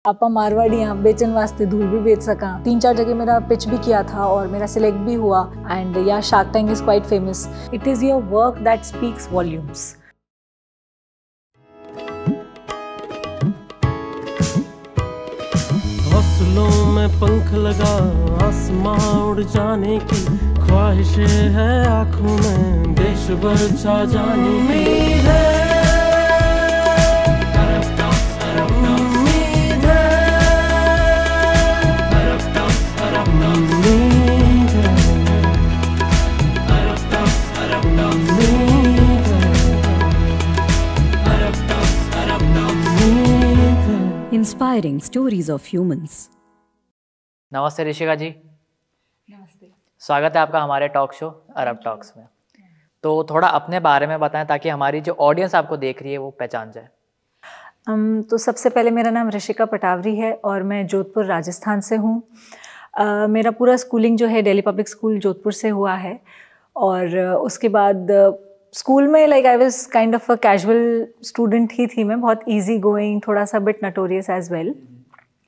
पापा मारवाड़ी हैं, बेचन वास्ते धूल भी बेच सका। 3-4 जगह मेरा पिच भी किया था और मेरा सिलेक्ट भी हुआ। एंड या shark tank is quite famous. It is your work that speaks volumes. हौसलों में पंख लगा आसमां उड़ जाने की ख्वाहिशें है आँखों में, देश भर छा जाने की है। Inspiring stories of humans. नमस्ते ऋषिका जी। नमस्ते। स्वागत है आपका हमारे टॉक शो अरब टॉक्स में। तो थोड़ा अपने बारे में बताएं ताकि हमारी जो ऑडियंस आपको देख रही है वो पहचान जाए। तो सबसे पहले मेरा नाम ऋषिका पटावरी है और मैं जोधपुर राजस्थान से हूँ। मेरा पूरा स्कूलिंग जो है दिल्ली पब्लिक स्कूल जोधपुर से हुआ है। और उसके बाद स्कूल में I was kind of a casual student ही थी मैं, बहुत इजी गोइंग, थोड़ा सा बिट नटोरियस एज वेल।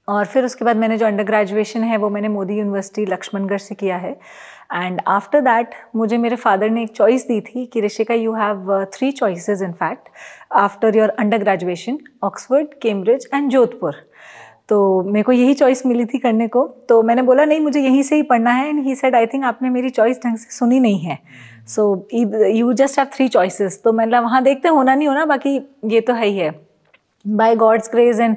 और फिर उसके बाद मैंने जो अंडर ग्रेजुएशन है वो मैंने मोदी यूनिवर्सिटी लक्ष्मणगढ़ से किया है। एंड आफ्टर दैट मुझे मेरे फादर ने एक चॉइस दी थी कि Rishika you have 3 choices in fact after your under graduation, Oxford, Cambridge and Jodhpur. तो मेरे को यही चॉइस मिली थी करने को। तो मैंने बोला नहीं, मुझे यहीं से ही पढ़ना है। And he said I think आपने मेरी चॉइस ढंग से सुनी नहीं है, so you just have 3 choices. तो मैंने वहाँ देखते होना नहीं होना, बाकी ये तो है ही है, by God's grace and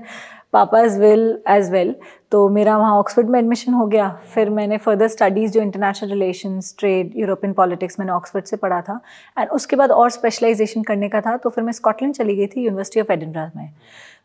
papa's will as well. तो मेरा वहाँ ऑक्सफोर्ड में एडमिशन हो गया। फिर मैंने फर्दर स्टडीज़ जो international relations, trade, European politics मैंने ऑक्सफोर्ड से पढ़ा था। एंड उसके बाद और स्पेशलाइजेशन करने का था, तो फिर मैं स्कॉटलैंड चली गई थी यूनिवर्सिटी ऑफ एडिनबर्ग में।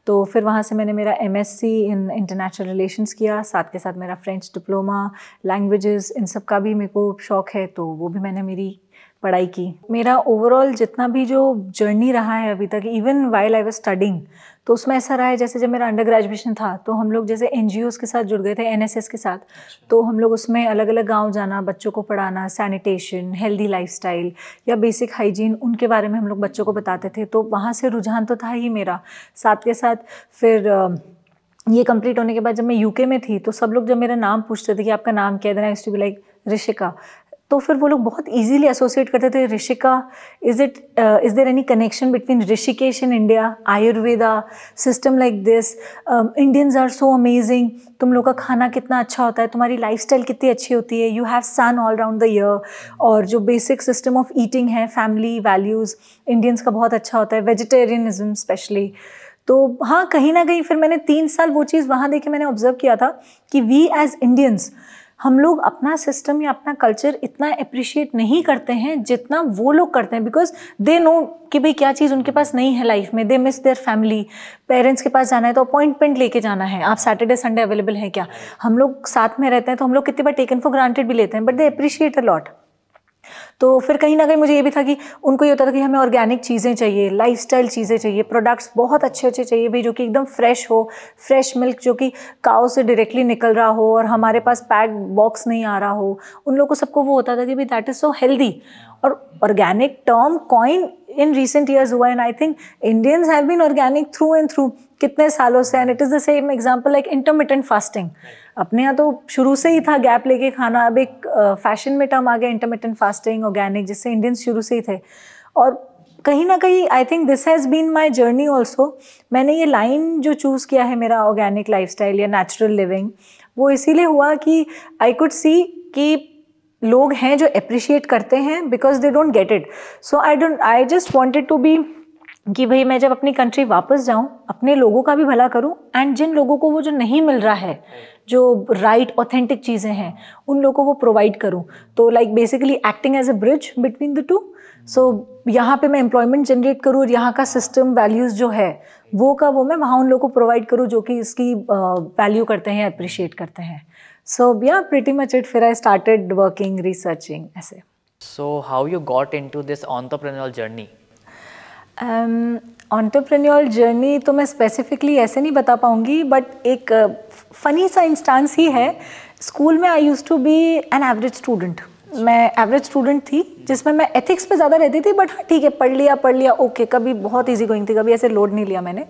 तो फिर वहाँ से मैंने मेरा MSc इन इंटरनेशनल रिलेशंस किया, साथ के साथ मेरा फ्रेंच डिप्लोमा, लैंग्वेजेस, इन सब का भी मेरे को शौक़ है, तो वो भी मैंने मेरी पढ़ाई की। मेरा ओवरऑल जितना भी जो जर्नी रहा है अभी तक, even while I was studying, तो उसमें ऐसा रहा है जैसे जब मेरा अंडर ग्रेजुएशन था तो हम लोग जैसे NGOs के साथ जुड़ गए थे, NSS के साथ। तो हम लोग उसमें अलग अलग गांव जाना, बच्चों को पढ़ाना, सैनिटेशन, हेल्दी लाइफस्टाइल या बेसिक हाइजीन, उनके बारे में हम लोग बच्चों को बताते थे। तो वहाँ से रुझान तो था ही मेरा। साथ के साथ फिर ये कंप्लीट होने के बाद जब मैं UK में थी तो सब लोग जब मेरा नाम पूछते थे कि आपका नाम क्या है, then I used to be like Rishika. तो फिर वो लोग बहुत इजीली एसोसिएट करते थे, Rishika, is there any connection between Rishikesh in India, Ayurveda, system like this, Indians are so amazing, तुम लोग का खाना कितना अच्छा होता है, तुम्हारी लाइफस्टाइल कितनी अच्छी होती है, you have sun all round the year, और जो बेसिक सिस्टम ऑफ ईटिंग है, फैमिली वैल्यूज़ इंडियंस का बहुत अच्छा होता है, वेजिटेरियनिज्म स्पेशली। तो हाँ, कहीं ना कहीं फिर मैंने 3 साल वो चीज़ वहाँ देखे, मैंने ऑब्जर्व किया था कि वी एज इंडियंस, हम लोग अपना सिस्टम या अपना कल्चर इतना अप्रिशिएट नहीं करते हैं जितना वो लोग करते हैं, बिकॉज दे नो कि भाई क्या चीज़ उनके पास नहीं है लाइफ में। They miss their family, parents के पास जाना है तो अपॉइंटमेंट लेके जाना है, आप सैटरडे संडे अवेलेबल है क्या। हम लोग साथ में रहते हैं तो हम लोग कितनी बार टेकन फॉर ग्रांटेड भी लेते हैं, but they appreciate a lot. तो फिर कहीं ना कहीं मुझे ये भी था कि उनको ये होता था कि हमें ऑर्गेनिक चीज़ें चाहिए, लाइफस्टाइल चीज़ें चाहिए, प्रोडक्ट्स बहुत अच्छे अच्छे चाहिए भाई, जो कि एकदम फ्रेश हो, फ्रेश मिल्क जो कि काऊ से डायरेक्टली निकल रहा हो और हमारे पास पैक बॉक्स नहीं आ रहा हो। उन लोगों को सबको वो होता था कि भाई दैट इज़ सो हेल्दी। और organic term coin in recent years हुआ, and I think Indians have been organic through and through कितने सालों से। And it is the same example like intermittent fasting. अपने यहाँ तो शुरू से ही था गैप लेके खाना, अब एक फैशन में टर्म आ गया इंटरमिटेंट फास्टिंग, ऑर्गेनिक, जिससे इंडियंस शुरू से ही थे। और कहीं ना कहीं I think this has been my journey also. मैंने ये लाइन जो चूज़ किया है मेरा ऑर्गेनिक लाइफस्टाइल या नेचुरल लिविंग, वो इसीलिए हुआ कि आई कुड सी कि लोग हैं जो अप्रिशिएट करते हैं because they don't get it. So I just wanted to be कि भाई मैं जब अपनी कंट्री वापस जाऊं, अपने लोगों का भी भला करूं, एंड जिन लोगों को वो जो नहीं मिल रहा है, जो राइट ऑथेंटिक चीज़ें हैं, उन लोगों को वो प्रोवाइड करूं। तो like basically acting as a bridge between the two. So यहाँ पे मैं एम्प्लॉयमेंट जनरेट करूँ और यहाँ का सिस्टम वैल्यूज़ जो है वो का वो मैं वहाँ उन लोगों को प्रोवाइड करूँ जो कि इसकी वैल्यू करते हैं, अप्रिशिएट करते हैं। सो या प्रिटी मच इट। फिर आई स्टार्टेड वर्किंग, रिसर्चिंग ऐसे। So how you got into this entrepreneurial journey? Entrepreneurial journey तो मैं स्पेसिफिकली ऐसे नहीं बता पाऊँगी, बट एक फ़नी सा इंस्टांस ही है। स्कूल में I used to be an average student. मैं एवरेज स्टूडेंट थी जिसमें मैं एथिक्स पे ज़्यादा रहती थी, बट हाँ ठीक है, पढ़ लिया ओके। कभी बहुत इजी गोइंग थी, कभी ऐसे लोड नहीं लिया मैंने।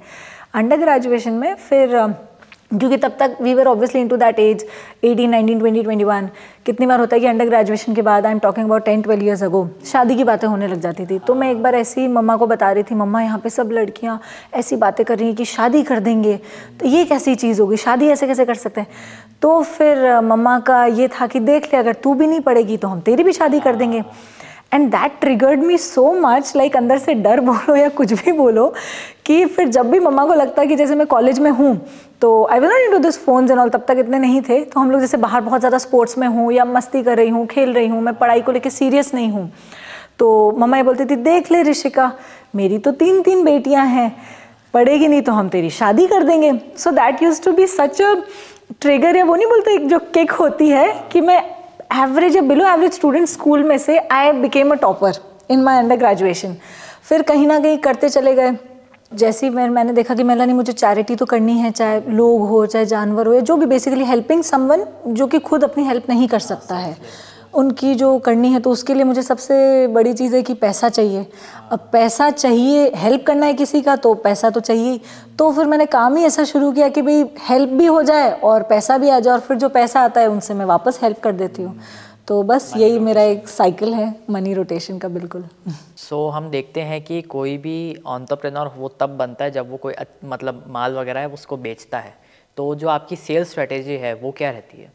अंडर ग्रेजुएशन में फिर क्योंकि तब तक we were obviously into that age 18, 19, 20, 21। कितनी बार होता है कि अंडर ग्रेजुएशन के बाद, I am talking about 10-12 years ago, शादी की बातें होने लग जाती थी। तो मैं एक बार ऐसी मम्मा को बता रही थी, मम्मा यहाँ पे सब लड़कियाँ ऐसी बातें कर रही हैं कि शादी कर देंगे, तो ये कैसी चीज़ होगी, शादी ऐसे कैसे कर सकते हैं। तो फिर मम्मा का ये था कि देख ले, अगर तू भी नहीं पढ़ेगी तो हम तेरी भी शादी कर देंगे। And that triggered me so much, like अंदर से डर बोलो या कुछ भी बोलो, कि फिर जब भी मम्मा को लगता है कि जैसे मैं कॉलेज में हूँ, तो I was not into this phones and all, तब तक इतने नहीं थे, तो हम लोग जैसे बाहर बहुत ज़्यादा स्पोर्ट्स में हूँ या मस्ती कर रही हूँ, खेल रही हूँ, मैं पढ़ाई को लेकर सीरियस नहीं हूँ, तो मम्मा ये बोलती थी, देख ले ऋषिका, मेरी तो 3 बेटियाँ हैं, पढ़ेगी नहीं तो हम तेरी शादी कर देंगे। So that used to be such a trigger, या वो नहीं बोलते एक जो किक होती है, कि मैं एवरेज या बिलो एवरेज स्टूडेंट स्कूल में से I became a topper in my under graduation. फिर कहीं ना कहीं करते चले गए। जैसे ही मैंने देखा कि नहीं, मुझे चैरिटी तो करनी है, चाहे लोग हो चाहे जानवर हो, या जो भी, बेसिकली हेल्पिंग समवन जो कि खुद अपनी हेल्प नहीं कर सकता है, उनकी जो करनी है, तो उसके लिए मुझे सबसे बड़ी चीज़ है कि पैसा चाहिए। अब पैसा चाहिए, हेल्प करना है किसी का तो पैसा तो चाहिए। तो फिर मैंने काम ही ऐसा शुरू किया कि भाई हेल्प भी हो जाए और पैसा भी आ जाए, और फिर जो पैसा आता है उनसे मैं वापस हेल्प कर देती हूँ। तो बस यही मेरा एक साइकिल है मनी रोटेशन का, बिल्कुल। सो हम देखते हैं कि कोई भी एंटरप्रेन्योर वो तब बनता है जब वो कोई मतलब माल वगैरह है उसको बेचता है। तो जो आपकी सेल्स स्ट्रेटेजी है वो क्या रहती है?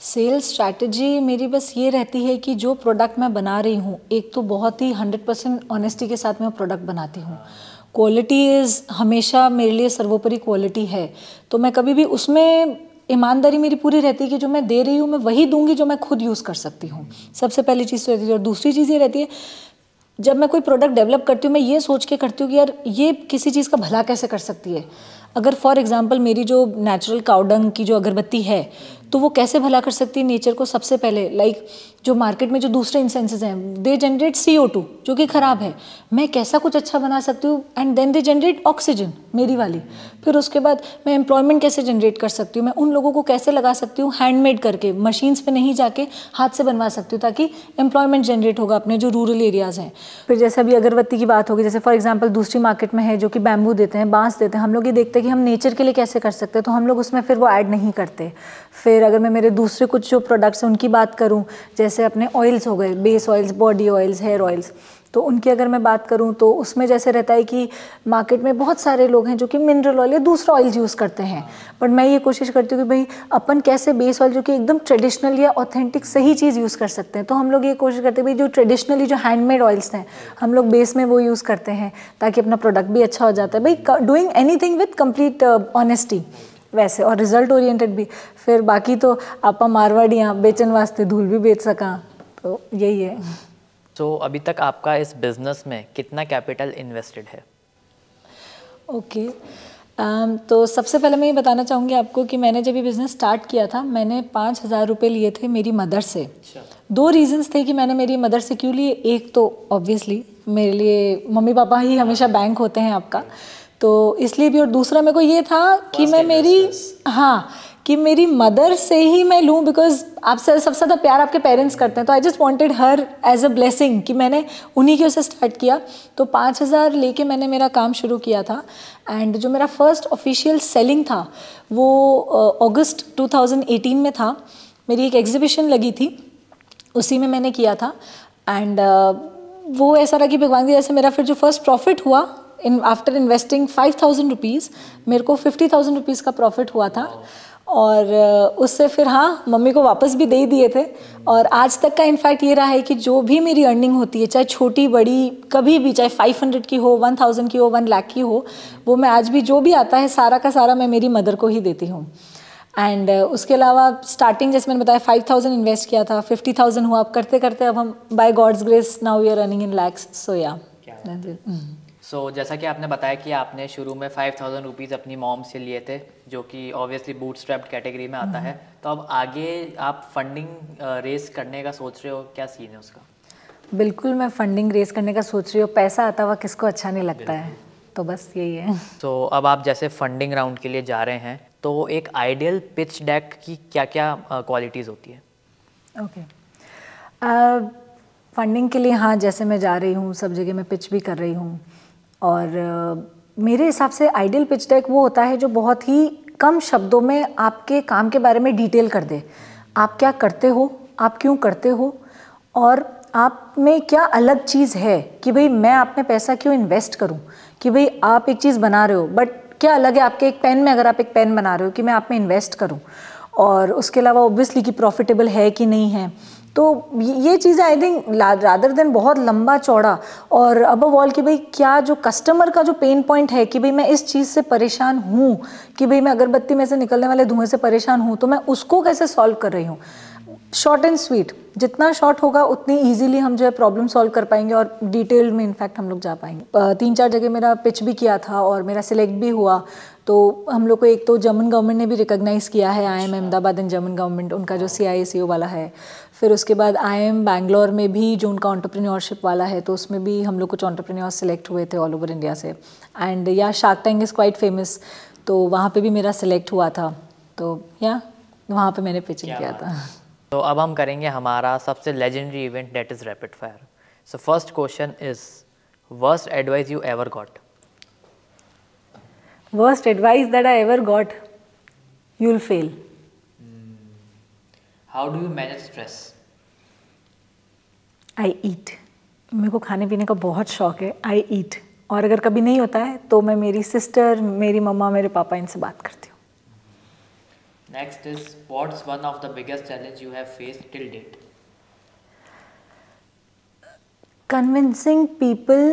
सेल्स स्ट्रैटेजी मेरी बस ये रहती है कि जो प्रोडक्ट मैं बना रही हूँ, एक तो बहुत ही 100% ऑनेस्टी के साथ मैं प्रोडक्ट बनाती हूँ। क्वालिटी इज़ हमेशा मेरे लिए सर्वोपरि क्वालिटी है, तो मैं कभी भी उसमें ईमानदारी मेरी पूरी रहती है कि जो मैं दे रही हूँ मैं वही दूंगी जो मैं खुद यूज़ कर सकती हूँ। सबसे पहली चीज़ तो रहती है। और दूसरी चीज़ ये रहती है, जब मैं कोई प्रोडक्ट डेवलप करती हूँ मैं ये सोच के करती हूँ कि यार ये किसी चीज़ का भला कैसे कर सकती है। अगर फॉर एग्जांपल मेरी जो नेचुरल काउडंग की जो अगरबत्ती है, तो वो कैसे भला कर सकती है नेचर को। सबसे पहले लाइक जो मार्केट में जो दूसरे इंसेंसेस हैं, दे जनरेट CO2 जो कि ख़राब है, मैं कैसा कुछ अच्छा बना सकती हूँ, and then they generate oxygen मेरी वाली। फिर उसके बाद मैं एम्प्लॉयमेंट कैसे जनरेट कर सकती हूँ, मैं उन लोगों को कैसे लगा सकती हूँ हैंडमेड करके, मशीन्स पे नहीं जाके हाथ से बनवा सकती हूँ, ताकि एम्प्लॉयमेंट जनरेट होगा अपने जो रूरल एरियाज़ हैं। फिर जैसे अभी अगरबत्ती की बात होगी, जैसे फॉर एग्जाम्पल दूसरी मार्केट में है जो कि बैम्बू देते हैं, बांस देते हैं, हम लोग ये देखते हैं कि हम नेचर के लिए कैसे कर सकते हैं, तो हम लोग उसमें फिर वो ऐड नहीं करते। फिर अगर मैं मेरे दूसरे कुछ जो प्रोडक्ट्स हैं उनकी बात करूं, जैसे अपने ऑयल्स हो गए, base oils, body oils, hair oils, तो उनकी अगर मैं बात करूं तो उसमें जैसे रहता है कि मार्केट में बहुत सारे लोग हैं जो कि मिनरल ऑयल या दूसरा ऑयल्स यूज़ करते हैं, बट मैं ये कोशिश करती हूँ कि भाई अपन कैसे बेस ऑयल जो कि एकदम ट्रेडिशनल या ऑथेंटिक सही चीज़ यूज़ कर सकते हैं। तो हम लोग ये कोशिश करते हैं भाई जो ट्रेडिशनली जो हैंडमेड ऑयल्स हैं हम लोग बेस में वो यूज़ करते हैं, ताकि अपना प्रोडक्ट भी अच्छा हो जाता है। भाई doing anything with complete honesty वैसे, और रिजल्ट ओरिएंटेड भी। फिर बाकी तो आपा मारवाड़ियाँ बेचन वास्ते धूल भी बेच सका, तो यही है। तो अभी तक आपका इस बिज़नेस में कितना कैपिटल इन्वेस्टेड है? ओके, तो सबसे पहले मैं ये बताना चाहूँगी आपको कि मैंने जब ये बिज़नेस स्टार्ट किया था मैंने 5,000 रुपये लिए थे मेरी मदर से। 2 रीज़न्स थे कि मैंने मेरी मदर से क्यों लिए। एक तो ऑब्वियसली मेरे लिए मम्मी पापा ही हमेशा बैंक होते हैं आपका, तो इसलिए भी, और दूसरा मेरे को ये था कि मैं कि मेरी मदर से ही मैं लूँ, बिकॉज आपसे सबसे ज़्यादा प्यार आपके पेरेंट्स करते हैं, तो I just wanted her as a blessing कि मैंने उन्हीं की वजह से स्टार्ट किया। तो 5,000 लेके मैंने मेरा काम शुरू किया था। एंड जो मेरा फर्स्ट ऑफिशियल सेलिंग था वो अगस्त 2018 में था। मेरी एक एग्जीबिशन लगी थी, उसी में मैंने किया था। एंड वो ऐसा रहा कि भगवान की वजह से मेरा फिर जो फर्स्ट प्रॉफिट हुआ आफ्टर इन्वेस्टिंग 5,000 रुपीज़, मेरे को 50,000 रुपीज़ का प्रॉफिट हुआ था। और उससे फिर मम्मी को वापस भी दे ही दिए थे। और आज तक का इनफैक्ट ये रहा है कि जो भी मेरी अर्निंग होती है, चाहे छोटी बड़ी कभी भी, चाहे 500 की हो, 1,000 की हो, 1 लाख की हो, वो मैं आज भी जो भी आता है सारा का सारा मैं मेरी मदर को ही देती हूँ। एंड उसके अलावा स्टार्टिंग जैसे मैंने बताया 5,000 इन्वेस्ट किया था, 50,000 हुआ। अब करते करते अब हम by God's grace now we are running in lakhs. So yeah जैसा कि आपने बताया कि आपने शुरू में 5,000 रुपीज़ अपनी मॉम से लिए थे, जो कि ऑब्वियसली बूटस्ट्रैप्ड कैटेगरी में आता है। तो अब आगे आप फंडिंग रेस करने का सोच रहे हो, क्या सीन है उसका? बिल्कुल, मैं फंडिंग रेस करने का सोच रही हूँ। पैसा आता हुआ किसको अच्छा नहीं लगता है, तो बस यही है। तो अब आप जैसे फंडिंग राउंड के लिए जा रहे हैं, तो एक आइडियल पिच डेक की क्या क्या क्वालिटीज़ होती है? ओके, फंडिंग के लिए जैसे मैं जा रही हूँ, सब जगह मैं पिच भी कर रही हूँ, और मेरे हिसाब से आइडियल पिच डेक वो होता है जो बहुत ही कम शब्दों में आपके काम के बारे में डिटेल कर दे। आप क्या करते हो, आप क्यों करते हो, और आप में क्या अलग चीज़ है कि भाई मैं आप में पैसा क्यों इन्वेस्ट करूं, कि भाई आप एक चीज़ बना रहे हो बट क्या अलग है आपके एक पेन में, अगर आप एक पेन बना रहे हो कि मैं आप में इन्वेस्ट करूं, और उसके अलावा ऑब्वियसली कि प्रॉफिटेबल है कि नहीं है। तो ये चीज़ें आई थिंक रादर देन बहुत लंबा चौड़ा, और अबव ऑल कि भाई क्या जो कस्टमर का जो पेन पॉइंट है कि भाई मैं इस चीज़ से परेशान हूँ, कि भाई मैं अगरबत्ती में से निकलने वाले धुएं से परेशान हूँ, तो मैं उसको कैसे सॉल्व कर रही हूँ। शॉर्ट एंड स्वीट, जितना शॉर्ट होगा उतनी इजीली हम जो है प्रॉब्लम सॉल्व कर पाएंगे, और डिटेल में इनफैक्ट हम लोग जा पाएंगे। 3-4 जगह मेरा पिच भी किया था और मेरा सिलेक्ट भी हुआ। तो हम लोग को एक तो जर्मन गवर्नमेंट ने भी रिकॉग्नाइज़ किया है, IIM Ahmedabad and German government, उनका जो CISO वाला है। फिर उसके बाद IIM बैंगलोर में भी जो उनका एंटरप्रेन्योरशिप वाला है, तो उसमें भी हम लोग कुछ एंटरप्रेन्योर्स सिलेक्ट हुए थे ऑल ओवर इंडिया से। एंड या shark tank is quite famous, तो वहाँ पे भी मेरा सिलेक्ट हुआ था। तो या वहाँ पे मैंने पिचिंग किया था। तो अब हम करेंगे हमारा सबसे legendary event, that is rapid fire. So first question is worst advice you ever got. Worst advice that I ever got, you'll fail. How do you manage stress? I eat. मेरे को खाने पीने का बहुत शौक है। I eat. और अगर कभी नहीं होता है तो मैं मेरी सिस्टर, मेरी मम्मा, मेरे पापा, इनसे बात करती हूँ। Next is what's one of the biggest challenge you have faced till date? Convincing people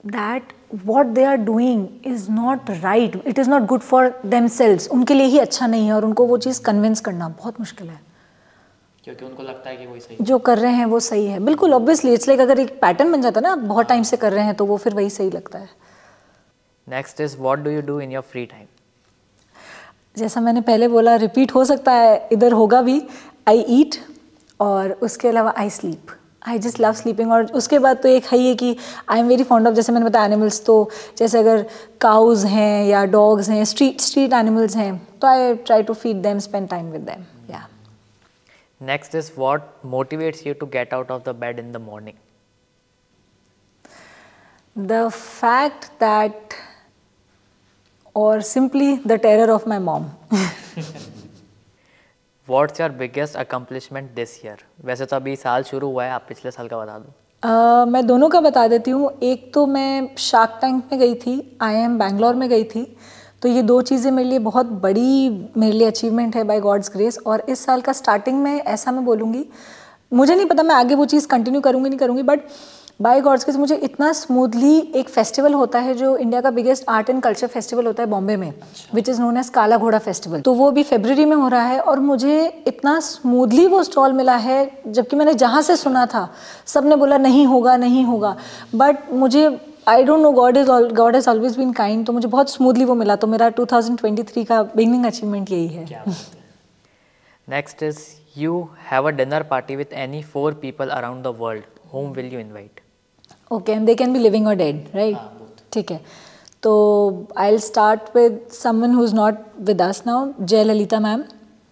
that what they are doing is not right, it is not good for themselves, उनके लिए ही अच्छा नहीं है, और उनको वो चीज़ कन्विंस करना बहुत मुश्किल है, क्योंकि उनको लगता है कि वही सही जो कर रहे हैं वो सही है। बिल्कुल ऑब्वियसली, इट्स लाइक अगर एक पैटर्न बन जाता है ना, आप बहुत टाइम से कर रहे हैं तो वो फिर वही सही लगता है। Next is what do you do in your free time? जैसा मैंने पहले बोला, रिपीट हो सकता है, इधर होगा भी। आई ईट, और उसके अलावा I sleep. I just love sleeping. और उसके बाद तो एक है ही कि I am very fond of, जैसे मैंने बताया एनिमल्स, तो जैसे अगर काउज हैं या डॉग्स हैं, स्ट्रीट एनिमल्स हैं, तो I try to feed them, spend time with them. Yeah next is what motivates you to get out of the bed in the morning? The fact that, or simply the terror of my mom. What's your biggest accomplishment this year? वैसे तो अभी साल शुरू हुआ है, आप पिछले साल का बता दो। मैं दोनों का बता देती हूँ। एक तो मैं शार्क टैंक में गई थी, IIM बैंगलोर में गई थी, तो ये 2 चीज़ें मेरे लिए बहुत बड़ी, मेरे लिए अचीवमेंट है बाय गॉड्स ग्रेस। और इस साल का स्टार्टिंग में ऐसा मैं बोलूँगी, मुझे नहीं पता मैं आगे वो चीज़ कंटिन्यू करूँगी नहीं करूँगी, बट बाय गॉड्स ग्रेस मुझे इतना स्मूथली, एक फेस्टिवल होता है जो इंडिया का biggest art and culture festival होता है बॉम्बे में, विच इज़ नोन एज काला घोड़ा फेस्टिवल, तो वो भी फरवरी में हो रहा है। और मुझे इतना स्मूथली वो स्टॉल मिला है, जबकि मैंने जहाँ से सुना था सब ने बोला नहीं होगा नहीं होगा, बट मुझे I don't know, God has always been kind, तो मुझे बहुत स्मूथली वो मिला। तो मेरा 2023 का बिगनिंग अचीवमेंट यही है। Next is you have a dinner party with any 4 people around the world, whom will you invite? Okay, and they can be living or dead, right? ठीक है, तो I will start with someone who is not with us now, Jayalalithaa ma'am.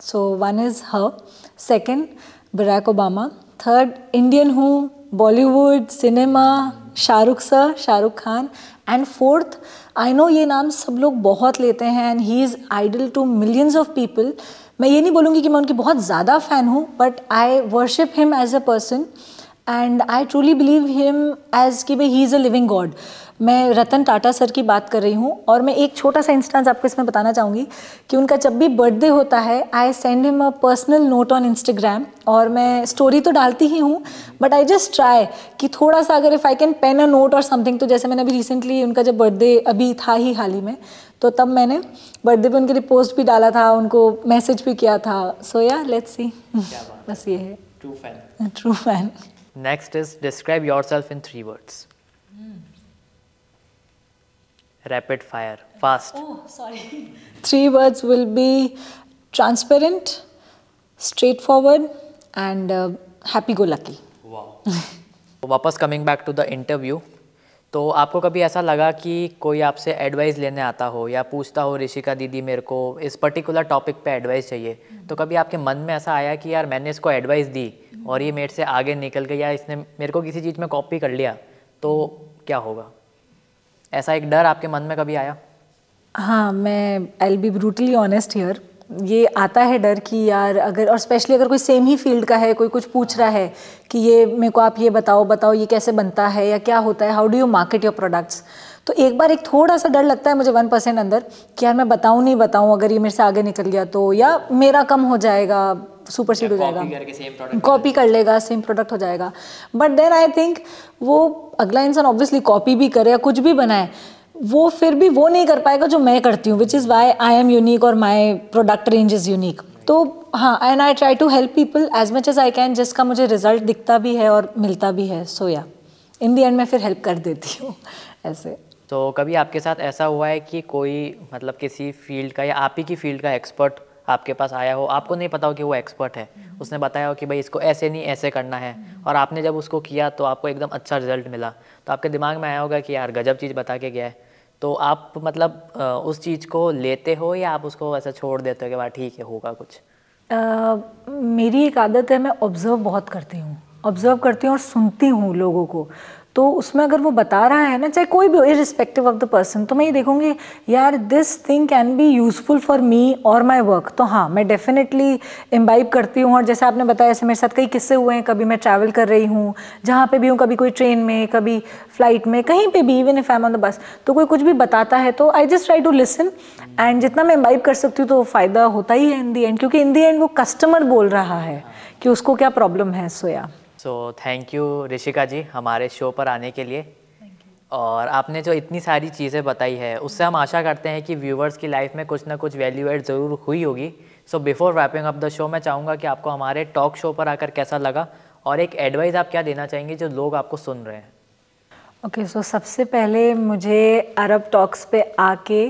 So one is her, second Barack Obama, third Indian हूँ, Bollywood cinema, Shahrukh sir, Shahrukh Khan, and fourth, I know ये नाम सब लोग बहुत लेते हैं and he is idol to millions of people. मैं ये नहीं बोलूँगी कि मैं उनकी बहुत ज़्यादा फ़ैन हूँ, but I worship him as a person and I truly believe him as कि भाई he is a living god. मैं रतन टाटा सर की बात कर रही हूँ, और मैं एक छोटा सा इंस्टेंस आपको इसमें बताना चाहूँगी कि उनका जब भी बर्थडे होता है, I send him a personal note on Instagram, और मैं स्टोरी तो डालती ही हूँ, बट आई जस्ट ट्राई कि थोड़ा सा अगर if I can pen a note और समथिंग। तो जैसे मैंने अभी रिसेंटली उनका जब बर्थडे अभी था ही हाल ही में, तो तब मैंने बर्थडे पे उनके लिए पोस्ट भी डाला था, उनको मैसेज भी किया था। सो या लेट्स सी, बस ये है, true fan. Next is describe yourself in 3 words. Rapid fire, fast. Oh, sorry. 3 words will be transparent, straightforward, and happy-go-lucky. Wow. वापस coming back to the interview, तो आपको कभी ऐसा लगा कि कोई आपसे एडवाइस लेने आता हो या पूछता हो, ऋषिका दीदी मेरे को इस पर्टिकुलर टॉपिक पे एडवाइस चाहिए, तो कभी आपके मन में ऐसा आया कि यार मैंने इसको एडवाइस दी और ये मेरे से आगे निकल गया, इसने मेरे को किसी चीज़ में कॉपी कर लिया, तो क्या होगा? ऐसा एक डर आपके मन में कभी आया? हाँ, मैं I will be brutally honest here, ये आता है डर कि यार अगर, और स्पेशली अगर कोई सेम ही फील्ड का है, कोई कुछ पूछ रहा है कि ये मेरे को आप ये बताओ ये कैसे बनता है या क्या होता है, how do you market your products, तो एक बार एक थोड़ा सा डर लगता है मुझे 1% अंदर कि यार मैं बताऊँ नहीं बताऊँ, अगर ये मेरे से आगे निकल गया तो, या मेरा कम हो जाएगा, सुपरसीड हो जाएगा, कॉपी कर लेगा, सेम प्रोडक्ट हो जाएगा। बट देन आई थिंक वो अगला इंसान ऑब्वियसली कॉपी भी करे या कुछ भी बनाए, वो फिर भी वो नहीं कर पाएगा जो मैं करती हूँ, which is why I am unique और my product range is unique. तो हाँ, and I try to help people as much as I can, जिसका मुझे रिजल्ट दिखता भी है और मिलता भी है। सो या इन दी एंड मैं फिर हेल्प कर देती हूँ ऐसे। तो कभी आपके साथ ऐसा हुआ है कि कोई मतलब किसी फील्ड का या आप ही की फील्ड का एक्सपर्ट आपके पास आया हो, आपको नहीं पता हो कि वो एक्सपर्ट है, उसने बताया हो कि भाई इसको ऐसे नहीं ऐसे करना है, और आपने जब उसको किया तो आपको एकदम अच्छा रिजल्ट मिला, तो आपके दिमाग में आया होगा कि यार गजब चीज़ बता के गया है, तो आप मतलब उस चीज़ को लेते हो या आप उसको ऐसा छोड़ देते हो कि भाई ठीक है होगा कुछ? मेरी एक आदत है, मैं ऑब्ज़र्व बहुत करती हूँ और सुनती हूँ लोगों को, तो उसमें अगर वो बता रहा है ना, चाहे कोई भी हो, इररिस्पेक्टिव ऑफ द पर्सन, तो मैं ये देखूँगी यार this thing can be useful for me और माई वर्क, तो हाँ मैं डेफिनेटली इम्बाइब करती हूँ। और जैसे आपने बताया, ऐसे मेरे साथ कई किस्से हुए हैं, कभी मैं ट्रैवल कर रही हूँ जहाँ पे भी हूँ, कभी कोई ट्रेन में, कभी फ्लाइट में, कहीं पे भी, even if I am on the bus, तो कोई कुछ भी बताता है तो I just try to listen, and जितना मैं इम्बाइब कर सकती हूँ तो फ़ायदा होता ही है इन दी एंड, क्योंकि इन दी एंड वो कस्टमर बोल रहा है कि उसको क्या प्रॉब्लम है। सो या सो थैंक यू ऋषिका जी हमारे शो पर आने के लिए, और आपने जो इतनी सारी चीज़ें बताई है उससे हम आशा करते हैं कि व्यूवर्स की लाइफ में कुछ ना कुछ वैल्यू एड ज़रूर हुई होगी। So before wrapping up the show, मैं चाहूँगा कि आपको हमारे टॉक शो पर आकर कैसा लगा, और एक एडवाइस आप क्या देना चाहेंगे जो लोग आपको सुन रहे हैं? ओके, सो सबसे पहले मुझे अरब टॉक्स पे आके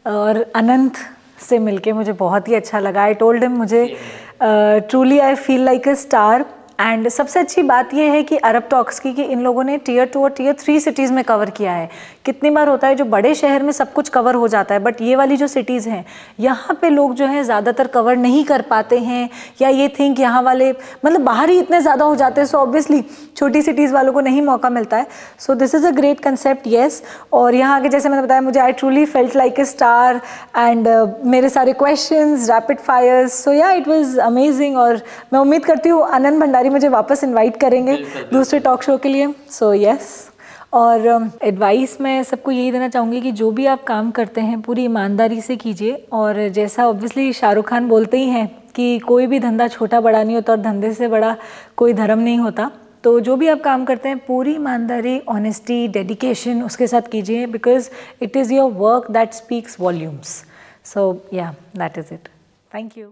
और अनंत से मिलके मुझे बहुत ही अच्छा लगा। आई टोल्ड हिम मुझे truly I feel like a star, and सबसे अच्छी बात यह है कि अरब टॉक्स की कि इन लोगों ने Tier 2 और Tier 3 सिटीज़ में कवर किया है। कितनी बार होता है जो बड़े शहर में सब कुछ कवर हो जाता है, बट ये वाली जो सिटीज़ हैं यहाँ पे लोग जो हैं ज़्यादातर कवर नहीं कर पाते हैं, या ये थिंक यहाँ वाले मतलब बाहर ही इतने ज़्यादा हो जाते हैं, सो ऑब्वियसली छोटी सिटीज़ वालों को नहीं मौका मिलता है। So this is a great concept, yes. और यहाँ आके जैसे मैंने बताया, मुझे I truly felt like a star, and मेरे सारे क्वेश्चंस रैपिड फायर्स, सो या इट वाज अमेजिंग। और मैं उम्मीद करती हूँ आनंद भंडारी मुझे वापस इनवाइट करेंगे दूसरे टॉक शो के लिए। So yes. और एडवाइस मैं सबको यही देना चाहूँगी कि जो भी आप काम करते हैं पूरी ईमानदारी से कीजिए, और जैसा ऑब्वियसली शाहरुख खान बोलते ही हैं कि कोई भी धंधा छोटा बड़ा नहीं होता और धंधे से बड़ा कोई धर्म नहीं होता, तो जो भी आप काम करते हैं पूरी ईमानदारी, ऑनेस्टी, डेडिकेशन उसके साथ कीजिए, because it is your work that speaks volumes. So yeah that is it. Thank you.